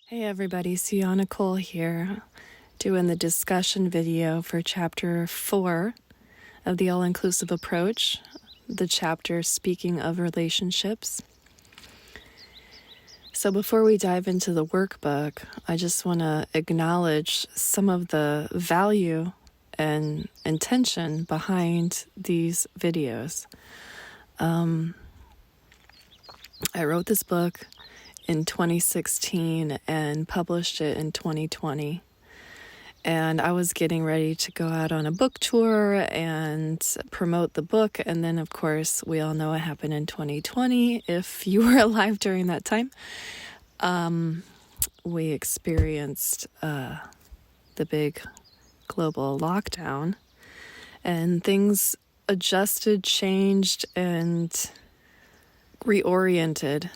Hey everybody, Suyana here, doing the discussion video for chapter 4 of the All-Inclusive Approach, the chapter speaking of relationships. So before we dive into the workbook, I just want to acknowledge some of the value and intention behind these videos. I wrote this book in 2016 and published it in 2020. And I was getting ready to go out on a book tour and promote the book. And then, of course, we all know what happened in 2020. If you were alive during that time, we experienced the big global lockdown. And things adjusted, changed, and reoriented.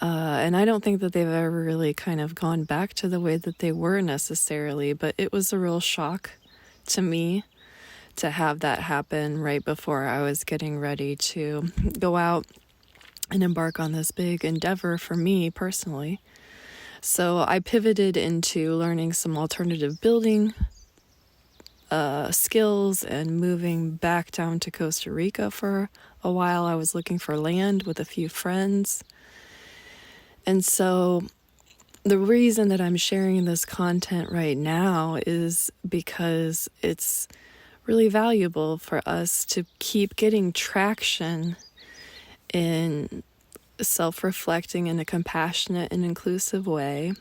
And I don't think that they've ever really kind of gone back to the way that they were necessarily, but it was a real shock to me to have that happen right before I was getting ready to go out and embark on this big endeavor for me personally. So I pivoted into learning some alternative building skills and moving back down to Costa Rica for a while. I was looking for land with a few friends. And so the reason that I'm sharing this content right now is because it's really valuable for us to keep getting traction in self-reflecting in a compassionate and inclusive way,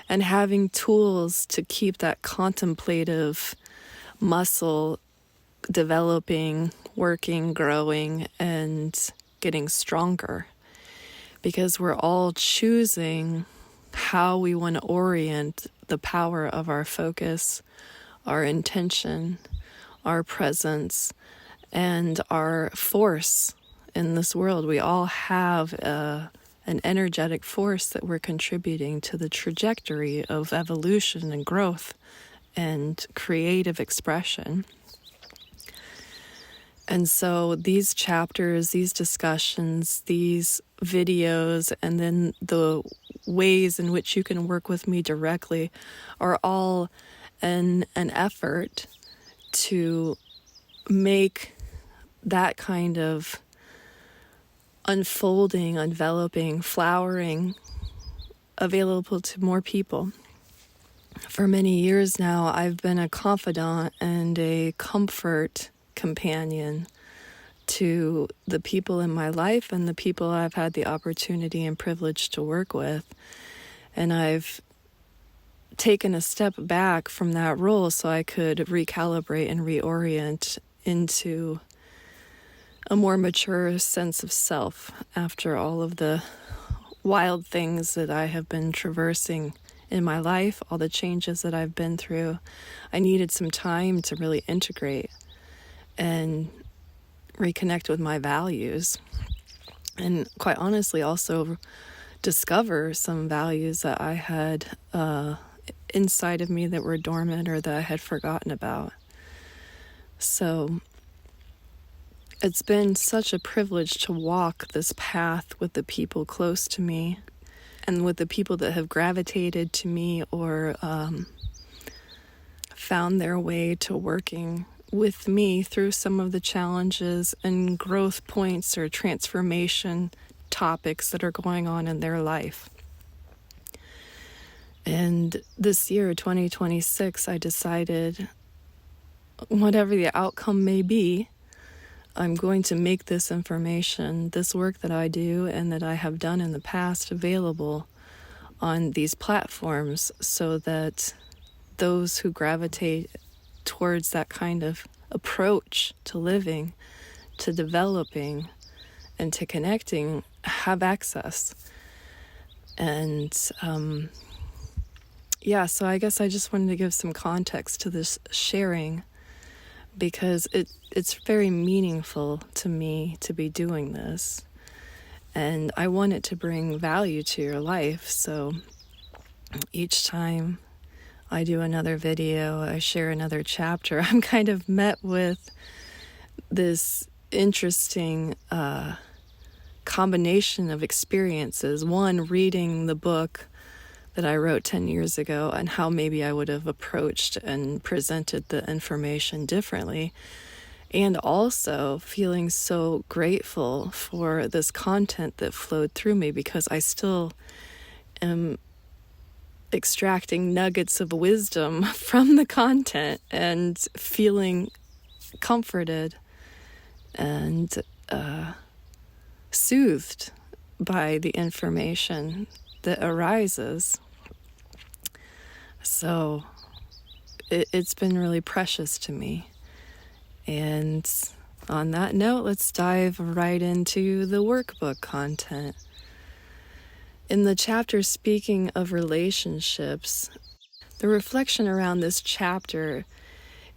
and having tools to keep that contemplative muscle developing, working, growing, and getting stronger. Because we're all choosing how we want to orient the power of our focus, our intention, our presence, and our force in this world. We all have an energetic force that we're contributing to the trajectory of evolution and growth and creative expression. And so these chapters, these discussions, these videos, and then the ways in which you can work with me directly are all an effort to make that kind of unfolding, enveloping, flowering available to more people. For many years now, I've been a confidant and a comfort companion to the people in my life and the people I've had the opportunity and privilege to work with. And I've taken a step back from that role so I could recalibrate and reorient into a more mature sense of self after all of the wild things that I have been traversing in my life, all the changes that I've been through. I needed some time to really integrate and reconnect with my values, and quite honestly also discover some values that I had inside of me that were dormant or that I had forgotten about. So it's been such a privilege to walk this path with the people close to me and with the people that have gravitated to me or found their way to working with me through some of the challenges and growth points or transformation topics that are going on in their life. And this year, 2026, I decided, whatever the outcome may be, I'm going to make this information, this work that I do and that I have done in the past, available on these platforms so that those who gravitate towards that kind of approach to living, to developing, and to connecting have access. And so I guess I just wanted to give some context to this sharing, because it's very meaningful to me to be doing this. And I want it to bring value to your life. So each time I do another video, I share another chapter, I'm kind of met with this interesting combination of experiences. One, reading the book that I wrote 10 years ago and how maybe I would have approached and presented the information differently. And also feeling so grateful for this content that flowed through me, because I still am extracting nuggets of wisdom from the content and feeling comforted and soothed by the information that arises. So it's been really precious to me. And on that note, let's dive right into the workbook content. In the chapter speaking of relationships, the reflection around this chapter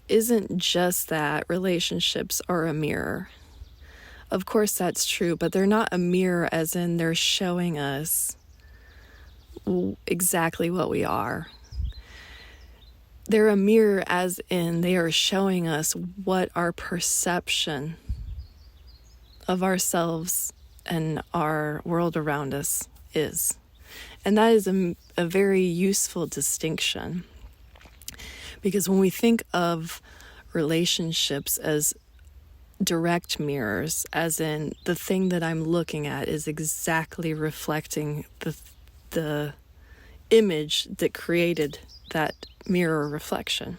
isn't just that relationships are a mirror. Of course, that's true, but they're not a mirror as in they're showing us exactly what we are. They're a mirror as in they are showing us what our perception of ourselves and our world around us is. And that is a very useful distinction, because when we think of relationships as direct mirrors, as in the thing that I'm looking at is exactly reflecting the image that created that mirror reflection,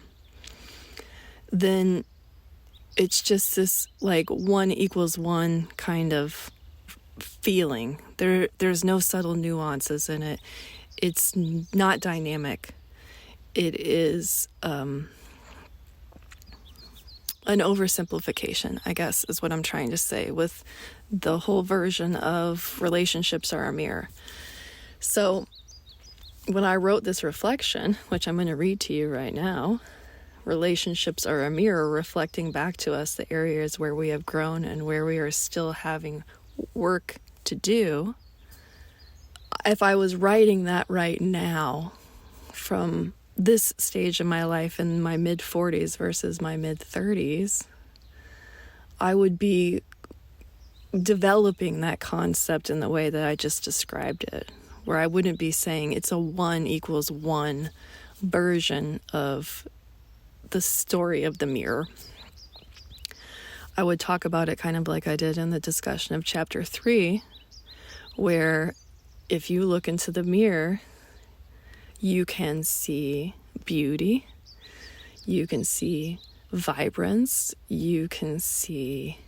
then it's just this like 1 = 1 kind of feeling. There's no subtle nuances in it. It's not dynamic. It is an oversimplification, I guess, is what I'm trying to say with the whole version of relationships are a mirror. So when I wrote this reflection, which I'm going to read to you right now, relationships are a mirror reflecting back to us the areas where we have grown and where we are still having work to do. If I was writing that right now from this stage of my life in my mid-40s versus my mid-30s, I would be developing that concept in the way that I just described it, where I wouldn't be saying it's a 1 = 1 version of the story of the mirror. I would talk about it kind of like I did in the discussion of chapter 3, where if you look into the mirror, you can see beauty, you can see vibrance, you can see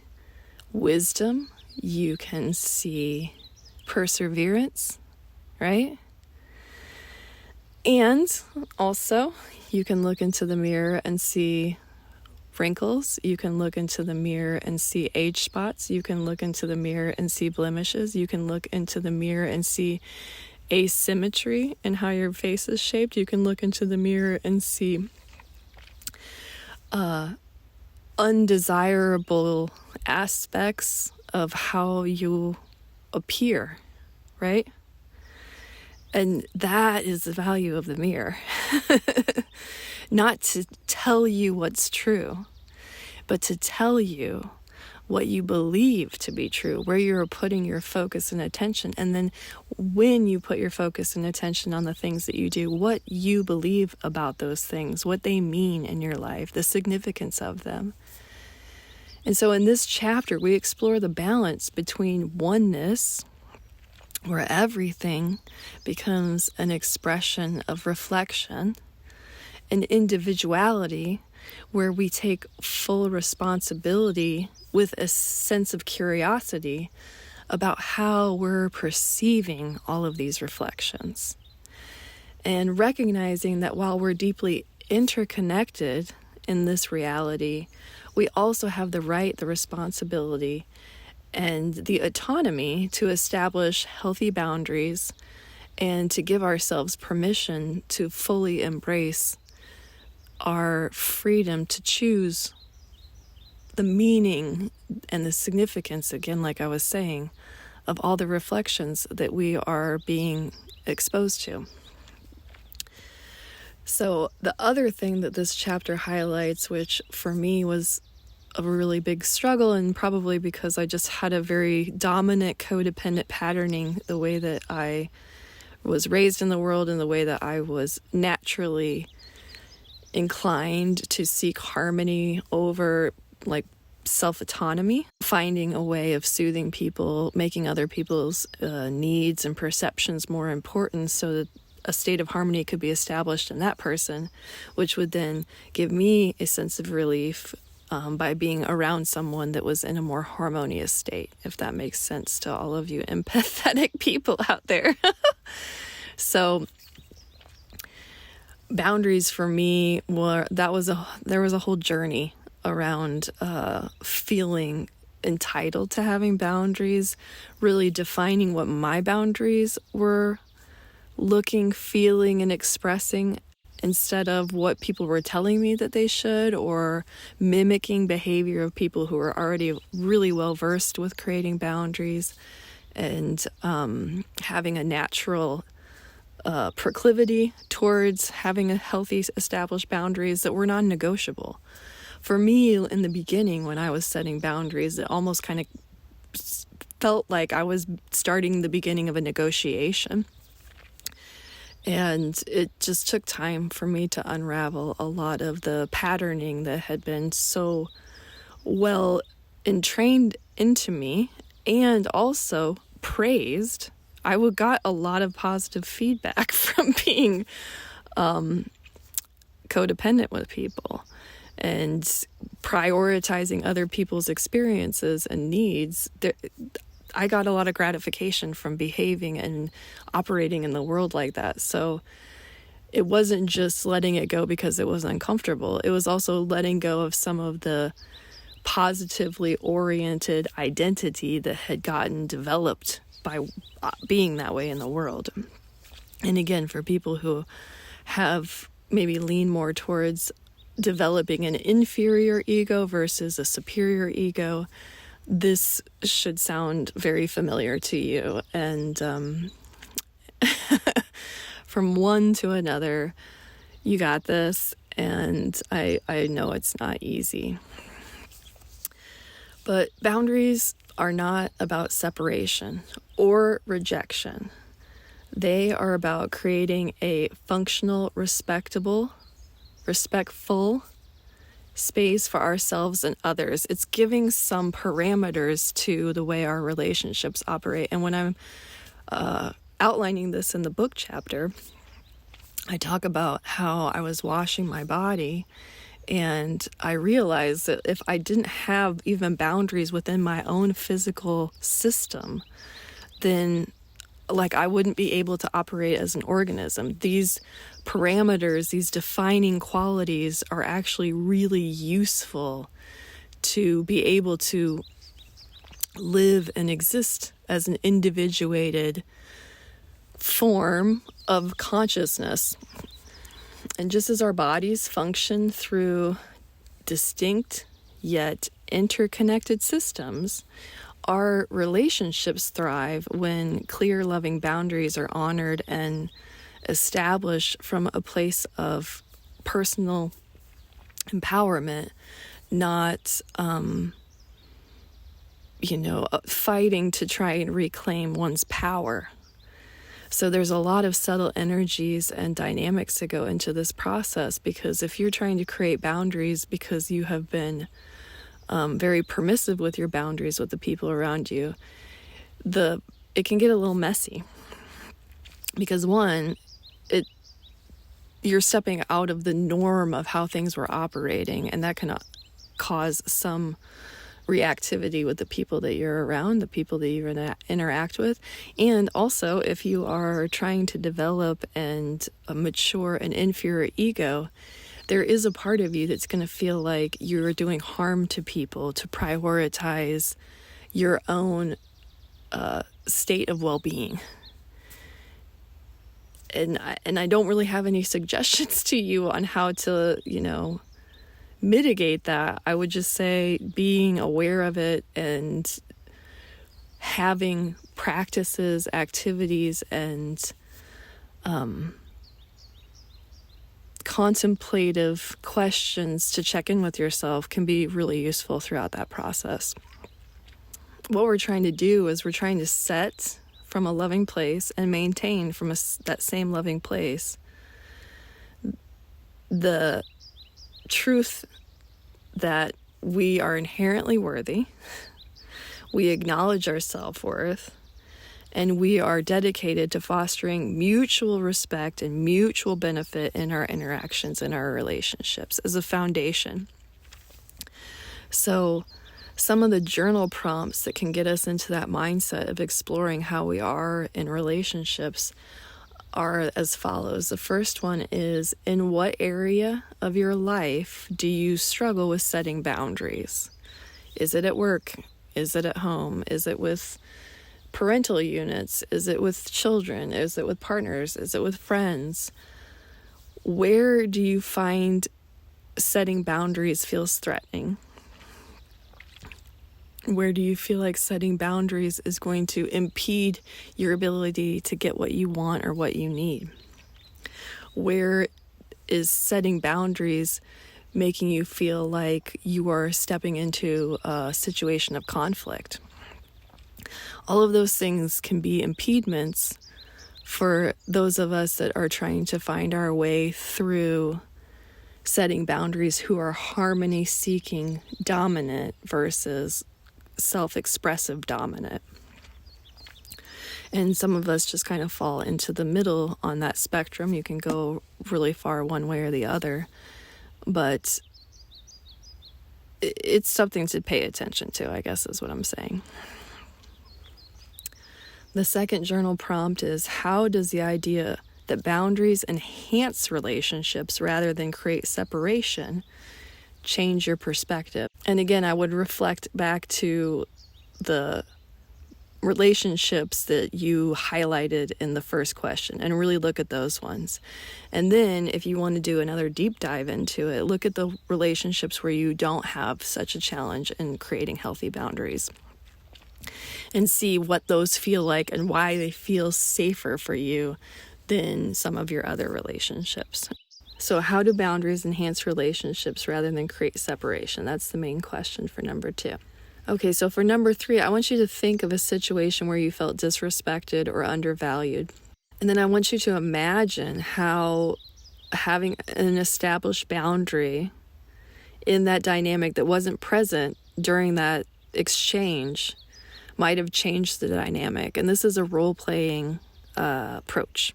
wisdom, you can see perseverance, right? And also, you can look into the mirror and see wrinkles. You can look into the mirror and see age spots. You can look into the mirror and see blemishes. You can look into the mirror and see asymmetry in how your face is shaped. You can look into the mirror and see undesirable aspects of how you appear, right? And that is the value of the mirror. Not to tell you what's true, but to tell you what you believe to be true, where you're putting your focus and attention. And then when you put your focus and attention on the things that you do, what you believe about those things, what they mean in your life, the significance of them. And so in this chapter, we explore the balance between oneness, where everything becomes an expression of reflection, and individuality, where we take full responsibility with a sense of curiosity about how we're perceiving all of these reflections. And recognizing that while we're deeply interconnected in this reality, we also have the right, the responsibility, and the autonomy to establish healthy boundaries and to give ourselves permission to fully embrace our freedom to choose the meaning and the significance, again, like I was saying, of all the reflections that we are being exposed to. So the other thing that this chapter highlights, which for me was a really big struggle, and probably because I just had a very dominant codependent patterning, the way that I was raised in the world, in the way that I was naturally inclined to seek harmony over like self-autonomy, finding a way of soothing people, making other people's needs and perceptions more important so that a state of harmony could be established in that person, which would then give me a sense of relief by being around someone that was in a more harmonious state, if that makes sense to all of you empathetic people out there. So boundaries for me there was a whole journey around feeling entitled to having boundaries, really defining what my boundaries were looking, feeling, and expressing, instead of what people were telling me that they should, or mimicking behavior of people who are already really well versed with creating boundaries, and having a natural proclivity towards having a healthy established boundaries that were non-negotiable. For me, in the beginning, when I was setting boundaries, it almost kind of felt like I was starting the beginning of a negotiation. And it just took time for me to unravel a lot of the patterning that had been so well entrained into me, and also praised. I got a lot of positive feedback from being codependent with people and prioritizing other people's experiences and needs. I got a lot of gratification from behaving and operating in the world like that. So it wasn't just letting it go because it was uncomfortable. It was also letting go of some of the positively oriented identity that had gotten developed by being that way in the world. And again, for people who have maybe leaned more towards developing an inferior ego versus a superior ego, this should sound very familiar to you. And from one to another, you got this. And I know it's not easy. But boundaries are not about separation or rejection. They are about creating a functional, respectful space for ourselves and others. It's giving some parameters to the way our relationships operate. And when I'm outlining this in the book chapter, I talk about how I was washing my body, and I realized that if I didn't have even boundaries within my own physical system, then I wouldn't be able to operate as an organism. These parameters, these defining qualities are actually really useful to be able to live and exist as an individuated form of consciousness. And just as our bodies function through distinct yet interconnected systems, our relationships thrive when clear, loving boundaries are honored and established from a place of personal empowerment, not, fighting to try and reclaim one's power. So there's a lot of subtle energies and dynamics that go into this process, because if you're trying to create boundaries because you have been very permissive with your boundaries with the people around you, it can get a little messy. Because one, you're stepping out of the norm of how things were operating, and that can cause some reactivity with the people that you're around, the people that you interact with. And also, if you are trying to develop and mature an inferior ego, there is a part of you that's going to feel like you're doing harm to people to prioritize your own state of well-being. And I don't really have any suggestions to you on how to, mitigate that. I would just say being aware of it and having practices, activities, and contemplative questions to check in with yourself can be really useful throughout that process. What we're trying to do is we're trying to set from a loving place and maintain from that same loving place the truth that we are inherently worthy, we acknowledge our self-worth, and we are dedicated to fostering mutual respect and mutual benefit in our interactions and our relationships as a foundation. So some of the journal prompts that can get us into that mindset of exploring how we are in relationships are as follows. The first one is, in what area of your life do you struggle with setting boundaries? Is it at work? Is it at home? Is it with parental units? Is it with children? Is it with partners? Is it with friends? Where do you find setting boundaries feels threatening? Where do you feel like setting boundaries is going to impede your ability to get what you want or what you need? Where is setting boundaries making you feel like you are stepping into a situation of conflict? All of those things can be impediments for those of us that are trying to find our way through setting boundaries, who are harmony-seeking dominant versus self-expressive dominant. And some of us just kind of fall into the middle on that spectrum. You can go really far one way or the other, but it's something to pay attention to, I guess is what I'm saying. The second journal prompt is, how does the idea that boundaries enhance relationships rather than create separation change your perspective? And again, I would reflect back to the relationships that you highlighted in the first question and really look at those ones. And then if you want to do another deep dive into it, look at the relationships where you don't have such a challenge in creating healthy boundaries and see what those feel like and why they feel safer for you than some of your other relationships. So how do boundaries enhance relationships rather than create separation? That's the main question for number 2. Okay, so for number 3, I want you to think of a situation where you felt disrespected or undervalued. And then I want you to imagine how having an established boundary in that dynamic that wasn't present during that exchange might have changed the dynamic. And this is a role-playing approach.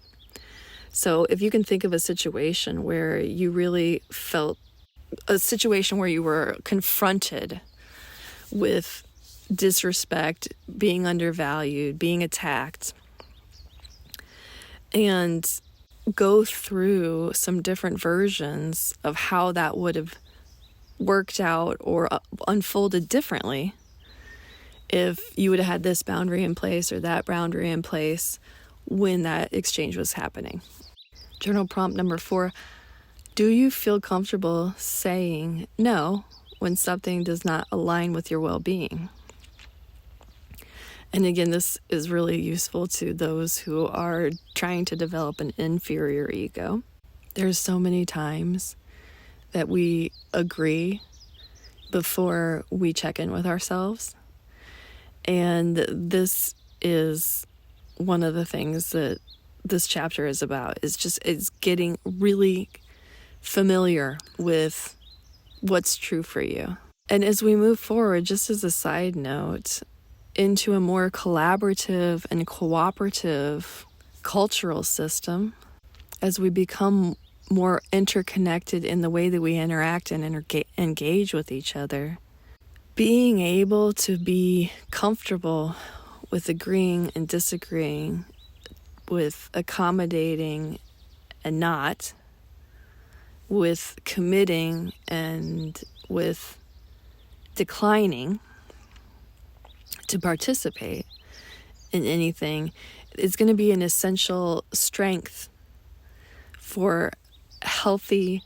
So if you can think of a situation where you really felt a situation where you were confronted with disrespect, being undervalued, being attacked, and go through some different versions of how that would have worked out or unfolded differently if you would have had this boundary in place or that boundary in place when that exchange was happening. Journal prompt number 4, do you feel comfortable saying no when something does not align with your well-being? And again, this is really useful to those who are trying to develop an inferior ego. There's so many times that we agree before we check in with ourselves. And this is one of the things that this chapter is about, is getting really familiar with what's true for you. And as we move forward, just as a side note, into a more collaborative and cooperative cultural system, as we become more interconnected in the way that we interact and engage with each other, being able to be comfortable with agreeing and disagreeing, with accommodating and not, with committing and with declining to participate in anything is going to be an essential strength for healthy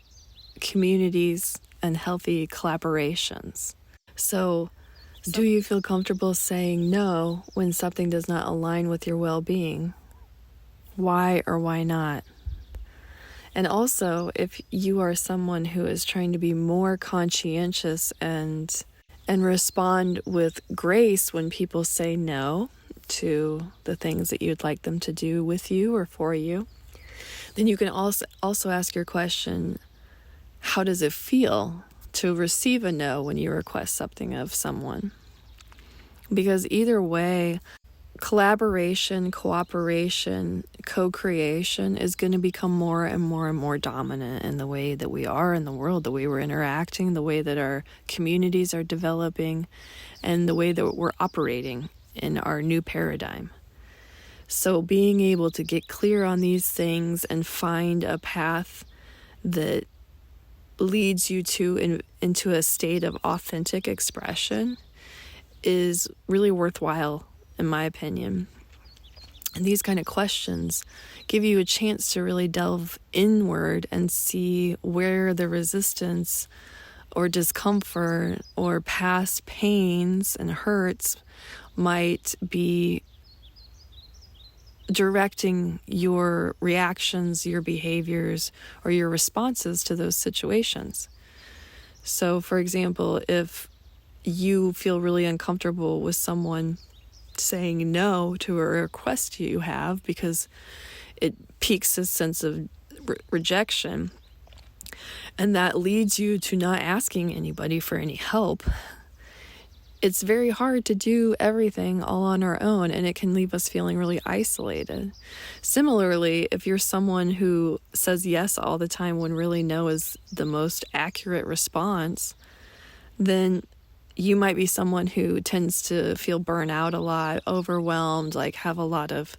communities and healthy collaborations. So, do you feel comfortable saying no when something does not align with your well-being? Why or why not? And also, if you are someone who is trying to be more conscientious and respond with grace when people say no, to the things that you'd like them to do with you or for you. Then you can also ask your question, how does it feel to receive a no when you request something of someone? Because either way, collaboration, cooperation, co-creation is going to become more and more and more dominant in the way that we are in the world, the way we're interacting, the way that our communities are developing, and the way that we're operating in our new paradigm. So being able to get clear on these things and find a path that leads you into a state of authentic expression is really worthwhile, in my opinion. And these kind of questions give you a chance to really delve inward and see where the resistance or discomfort or past pains and hurts might be directing your reactions, your behaviors, or your responses to those situations. So, for example, if you feel really uncomfortable with someone saying no to a request you have because it piques a sense of rejection, and that leads you to not asking anybody for any help, it's very hard to do everything all on our own, and it can leave us feeling really isolated. Similarly, if you're someone who says yes all the time when really no is the most accurate response, then you might be someone who tends to feel burnout a lot, overwhelmed, like have a lot of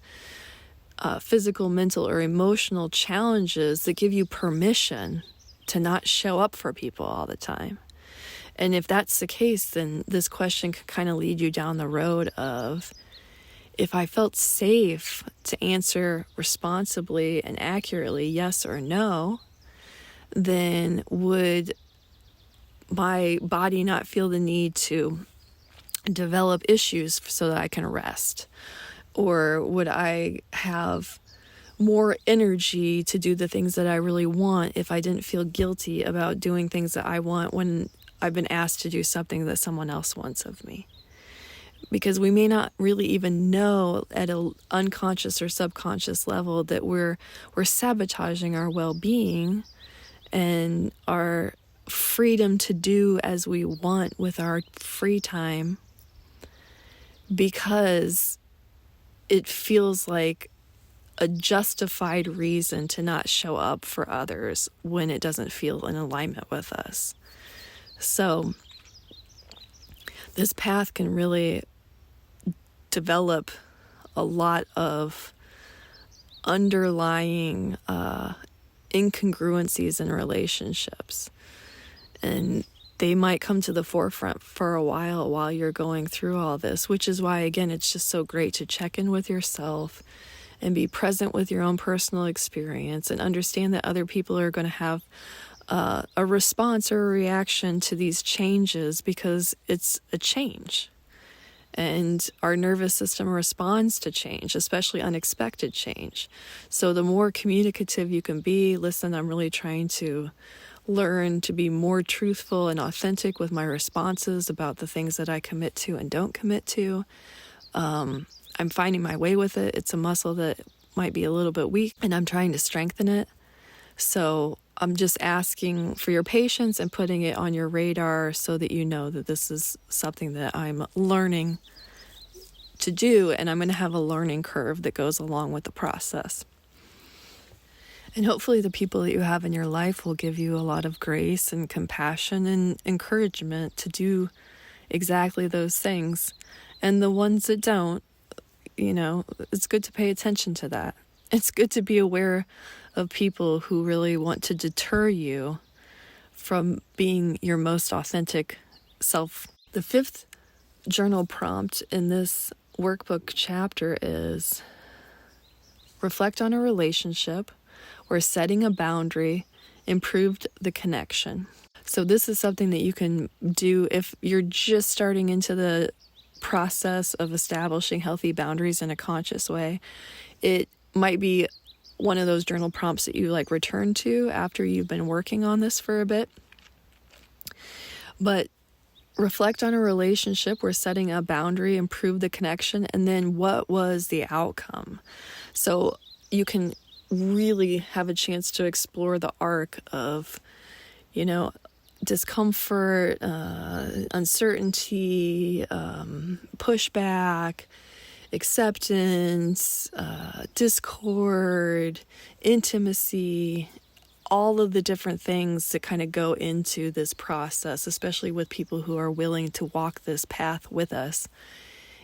physical, mental, or emotional challenges that give you permission to not show up for people all the time. And if that's the case, then this question could kind of lead you down the road of, if I felt safe to answer responsibly and accurately yes or no, then would my body not feel the need to develop issues so that I can rest? Or would I have more energy to do the things that I really want if I didn't feel guilty about doing things that I want when I've been asked to do something that someone else wants of me? Because we may not really even know at an unconscious or subconscious level that we're sabotaging our well-being and our freedom to do as we want with our free time, because it feels like a justified reason to not show up for others when it doesn't feel in alignment with us. So this path can really develop a lot of underlying incongruencies in relationships. And they might come to the forefront for a while you're going through all this, which is why, again, it's just so great to check in with yourself and be present with your own personal experience and understand that other people are going to have a response or a reaction to these changes, because it's a change. And our nervous system responds to change, especially unexpected change. So the more communicative you can be, listen, I'm really trying to learn to be more truthful and authentic with my responses about the things that I commit to and don't commit to. I'm finding my way with it. It's a muscle that might be a little bit weak, and I'm trying to strengthen it. So I'm just asking for your patience and putting it on your radar so that you know that this is something that I'm learning to do, and I'm going to have a learning curve that goes along with the process. And hopefully the people that you have in your life will give you a lot of grace and compassion and encouragement to do exactly those things. And the ones that don't, it's good to pay attention to that. It's good to be aware of people who really want to deter you from being your most authentic self. The fifth journal prompt in this workbook chapter is reflect on a relationship where setting a boundary improved the connection. So this is something that you can do if you're just starting into the process of establishing healthy boundaries in a conscious way. It might be one of those journal prompts that you return to after you've been working on this for a bit. But reflect on a relationship where setting a boundary improved the connection, and then what was the outcome. So you can really have a chance to explore the arc of, discomfort, uncertainty, pushback, acceptance, discord, intimacy, all of the different things that kind of go into this process, especially with people who are willing to walk this path with us.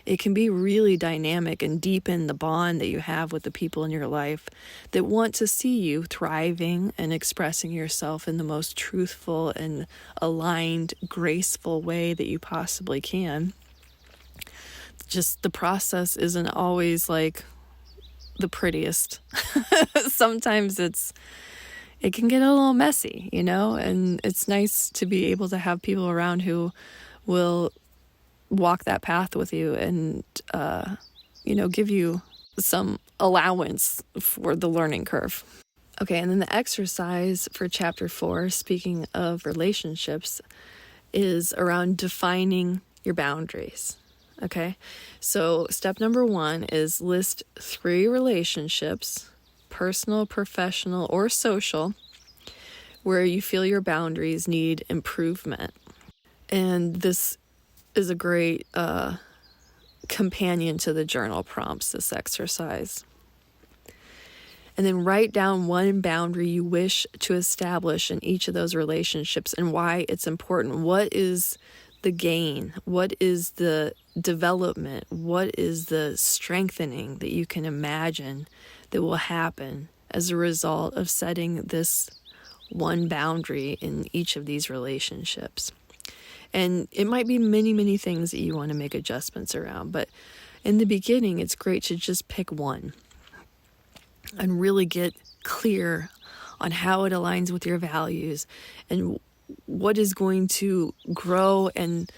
It can be really dynamic and deepen the bond that you have with the people in your life that want to see you thriving and expressing yourself in the most truthful and aligned, graceful way that you possibly can. Just the process isn't always like the prettiest. Sometimes it can get a little messy, and it's nice to be able to have people around who will walk that path with you and, give you some allowance for the learning curve. Okay, and then the exercise for chapter 4, speaking of relationships, is around defining your boundaries. Okay, so step number 1 is list 3 relationships, personal, professional, or social, where you feel your boundaries need improvement. And this is a great companion to the journal prompts, this exercise. And then write down one boundary you wish to establish in each of those relationships and why it's important. What is the gain? What is the development? What is the strengthening that you can imagine that will happen as a result of setting this one boundary in each of these relationships? And it might be many, many things that you want to make adjustments around. But in the beginning, it's great to just pick one and really get clear on how it aligns with your values and what is going to grow and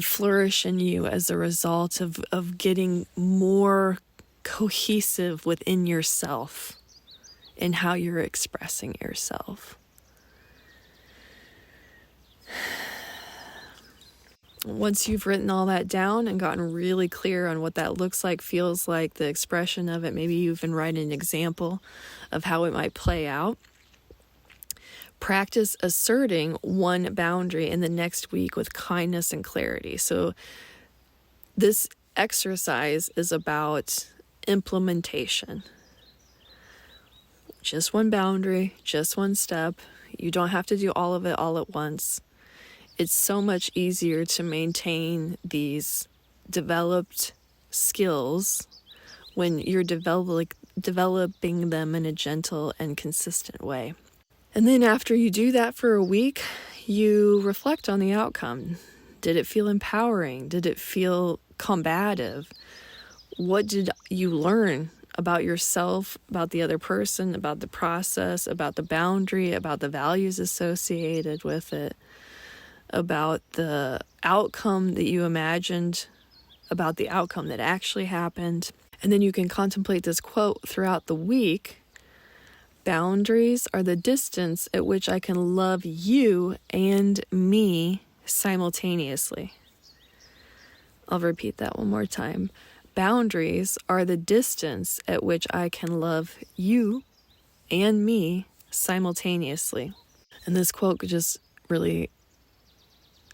flourish in you as a result of getting more cohesive within yourself and how you're expressing yourself. Once you've written all that down and gotten really clear on what that looks like, feels like, the expression of it, maybe you even write an example of how it might play out. Practice asserting one boundary in the next week with kindness and clarity. So this exercise is about implementation. Just one boundary, just one step. You don't have to do all of it all at once. It's so much easier to maintain these developed skills when you're developing them in a gentle and consistent way. And then after you do that for a week, you reflect on the outcome. Did it feel empowering? Did it feel combative? What did you learn about yourself, about the other person, about the process, about the boundary, about the values associated with it, about the outcome that you imagined, about the outcome that actually happened? And then you can contemplate this quote throughout the week. Boundaries are the distance at which I can love you and me simultaneously. I'll repeat that one more time. Boundaries are the distance at which I can love you and me simultaneously. And this quote just really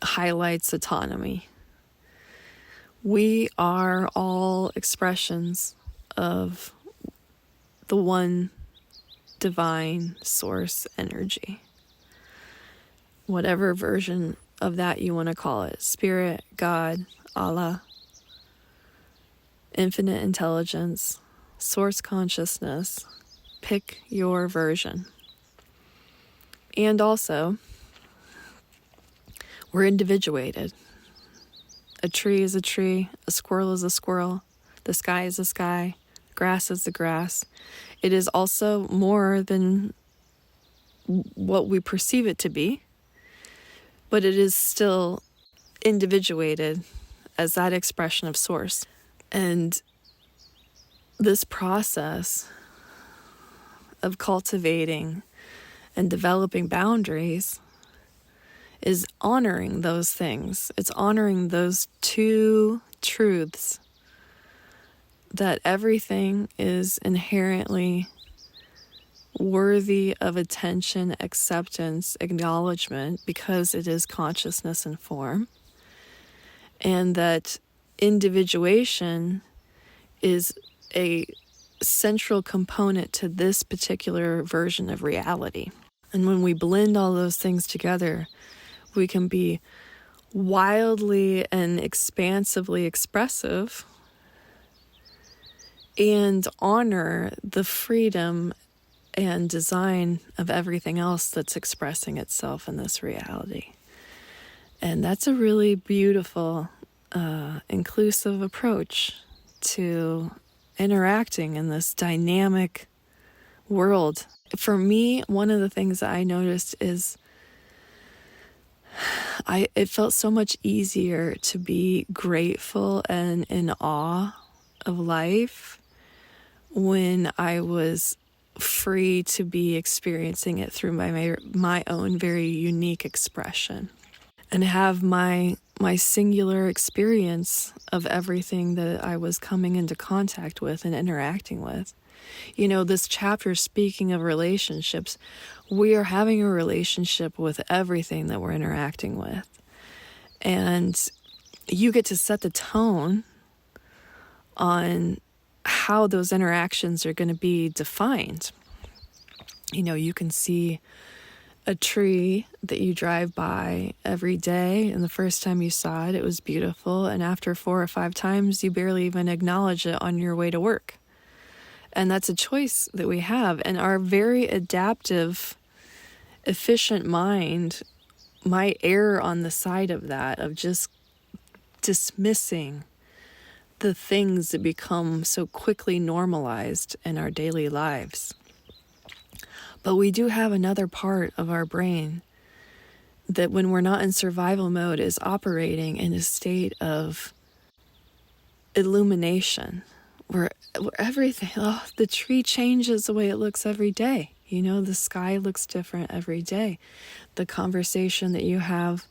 highlights autonomy. We are all expressions of the one divine source energy. Whatever version of that you want to call it. Spirit, God, Allah, infinite intelligence, source consciousness. Pick your version. And also, we're individuated. A tree is a tree, a squirrel is a squirrel, the sky is the sky, grass is the grass. It is also more than what we perceive it to be, but it is still individuated as that expression of source. And this process of cultivating and developing boundaries is honoring those things. It's honoring those two truths, that everything is inherently worthy of attention, acceptance, acknowledgement, because it is consciousness and form, and that individuation is a central component to this particular version of reality. And when we blend all those things together, we can be wildly and expansively expressive and honor the freedom and design of everything else that's expressing itself in this reality. And that's a really beautiful, inclusive approach to interacting in this dynamic world. For me, one of the things that I noticed is it felt so much easier to be grateful and in awe of life when I was free to be experiencing it through my own very unique expression, and have my singular experience of everything that I was coming into contact with and interacting with. You know, this chapter, speaking of relationships, we are having a relationship with everything that we're interacting with. And you get to set the tone on how those interactions are going to be defined. You know, you can see a tree that you drive by every day, and the first time you saw it, it was beautiful, and after 4 or 5 times, you barely even acknowledge it on your way to work. And that's a choice that we have. And our very adaptive, efficient mind might err on the side of that, of just dismissing the things that become so quickly normalized in our daily lives. But we do have another part of our brain that, when we're not in survival mode, is operating in a state of illumination, where everything, the tree changes the way it looks every day. You know, the sky looks different every day. The conversation that you have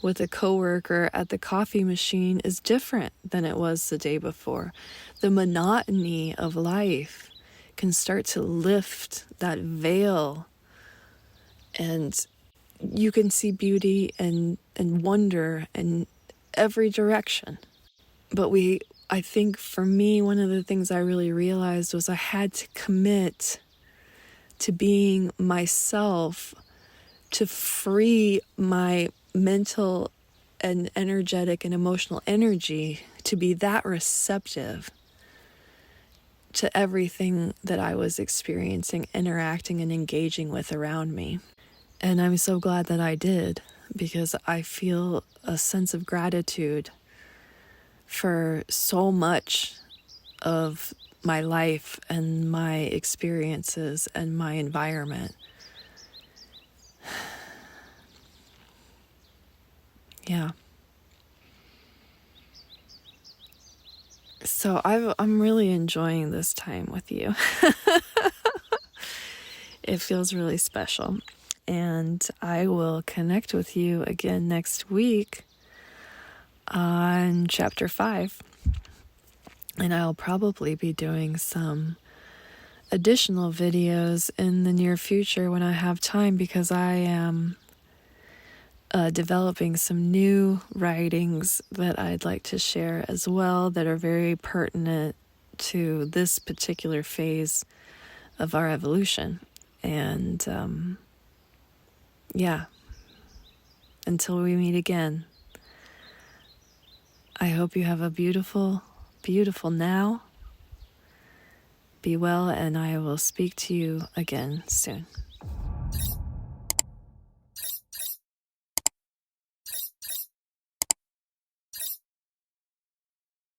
with a coworker at the coffee machine is different than it was the day before. The monotony of life can start to lift that veil, and you can see beauty and wonder in every direction. But I think for me, one of the things I really realized was I had to commit to being myself, to free my mental and energetic and emotional energy to be that receptive to everything that I was experiencing, interacting, and engaging with around me. And I'm so glad that I did, because I feel a sense of gratitude for so much of my life and my experiences and my environment. Yeah. So I'm really enjoying this time with you. It feels really special. And I will connect with you again next week on chapter 5. And I'll probably be doing some additional videos in the near future when I have time, because I am developing some new writings that I'd like to share as well, that are very pertinent to this particular phase of our evolution. And until we meet again, I hope you have a beautiful, beautiful now. Be well, and I will speak to you again soon.